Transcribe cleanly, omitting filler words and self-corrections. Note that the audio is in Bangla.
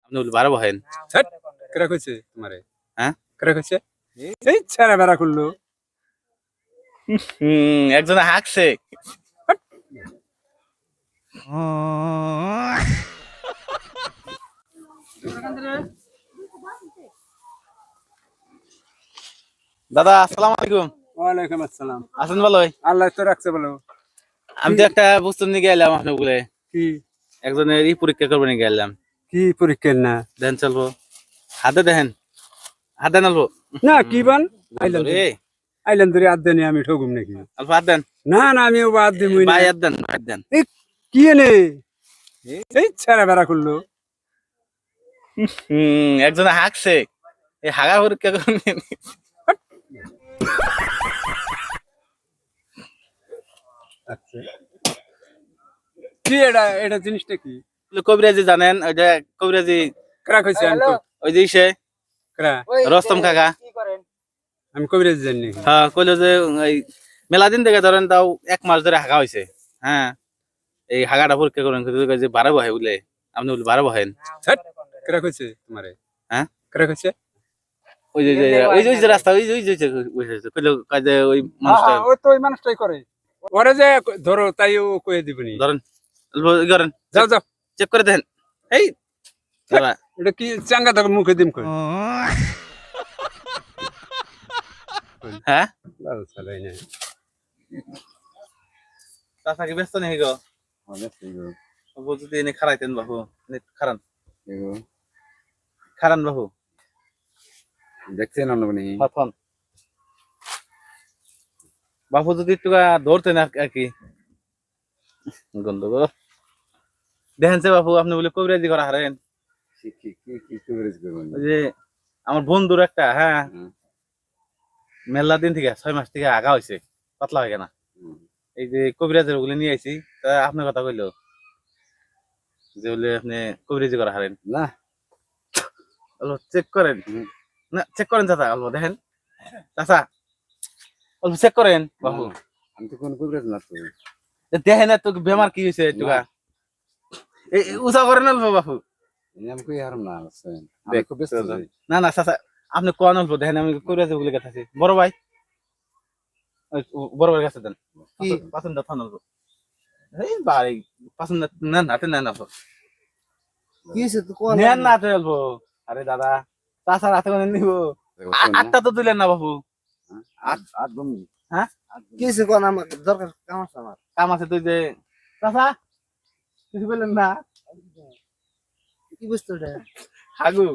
আপনি বলে বারো বহেন। ছাট কেরা কইছে তোমারে? হ্যাঁ কেরা কইছে? এই ছেড়া বেড়া করলো। একজনে হাঁকছে। দাদা আসসালামু আলাইকুম। ওয়ালাইকুম আসসালাম। আছেন ভালো? আল্লাহ তো রাখছে বলো। আমি তো একটা বস্তু নিয়ে গেলাম আপনার বলে কি একজনের পরীক্ষা করবো নিয়ে গেলাম। কি পরীক্ষা না? দেন চলবো হাতে দেখেন হাত দেন অল্প। না কি বান রে আইলেন ধরে হাত দেনি আমি ঠগুম নাকি? অল্প হাত দেন। না না আমি ও বাদ দিমুই না। ভাই হাত দেন হাত দেন। এই কি এনে? এই ছেড়া বেড়া করলো। একজনে হাঁকছে এই হাগা পরীক্ষা করবো নিয়ে। আচ্ছা কি এটা এটা জিনিসটা কি? কবিরাজি জানেন ওই যে কবিরাজি কেরা কইছে আমি ওই যে সে কেরা? রস্তম কাকা। আমি কবিরাজ জানি নাকি? হ্যাঁ কইলো যে এই মেলা দিন থেকে ধরেন তাও 1 মাস ধরে হাগা হয়েছে। হ্যাঁ এই হাগাটা পরীক্ষা করেন যে 12 বহে বলে আপনি বলে 12 বহেন। ছাট কেরা কইছে তোমারে? হ্যাঁ কেরা কইছে? ওই যে ওই যে রাস্তা ওই যে কইলো কাজে ওই মানুষটা ও তো ওই মানুষটাই করে। ওরে যে ধরো তাই ও কয়ে দিবনি। ধরেন করেন যাও যাও চেক করে দেন। এই দাদা এটা কি চাঙ্গা থাকো মুখে দিম কই? হ্যাঁ লাল চালাই না। চাচা কি ব্যস্ত নেই গো? যদি এনে খারাইতেন বাবু খারান খারান বাবু দেখছেন অন্যবনি? হাতন বাবু যদি একটু ধরতেন আর কি গন্ধ গো দেখেন সে বাবু আপনি বলে কবিরাজি করা হারেন। ওই যে আমার বন্ধুর একটা হ্যাঁ মেলা দিন থেকে 6 মাস থেকে আগা হয়েছে পাতলা হয়ে না এই যে কবিরাজের ওগুলো নিয়ে আইছি তা আপনার কথা কইলো যে বলে আপনি কবিরাজি করা হারেন না অল্প চেক করেন না চেক করেন চাচা অল্প দেখেন চাচা অল্প চেক করেন বাবু আমি তো কোন কবিরাজ না তো। দেখেন না তো বেমার কি হয়েছে একটু এই উষা করেন অল্প বাবু আমি কই হারাম না আছেন আমি খুব ব্যস্ত যাই। না না চাচা আপনি কোন অল্প দেখেন আমি কবিরাজি ওগুলো গেছি বড় ভাই ওই বড় ভাইয়ের কাছে দেন পাঁচন দা থান অল্প এই বাড়ি পাঁচন না নাতে না না কি হইছে তো কোন? নেন না অল্প আরে দাদা চাচা রাতে কোন নিব আটটা তো দিলেন না বাবু আট গম হ্যাঁ কি হইছে কোন? আমার দরকার কাম আছে আমার। কাম আছে তুই যে চাচা কিছু বললেন না কি বুঝতো এটা? হাগু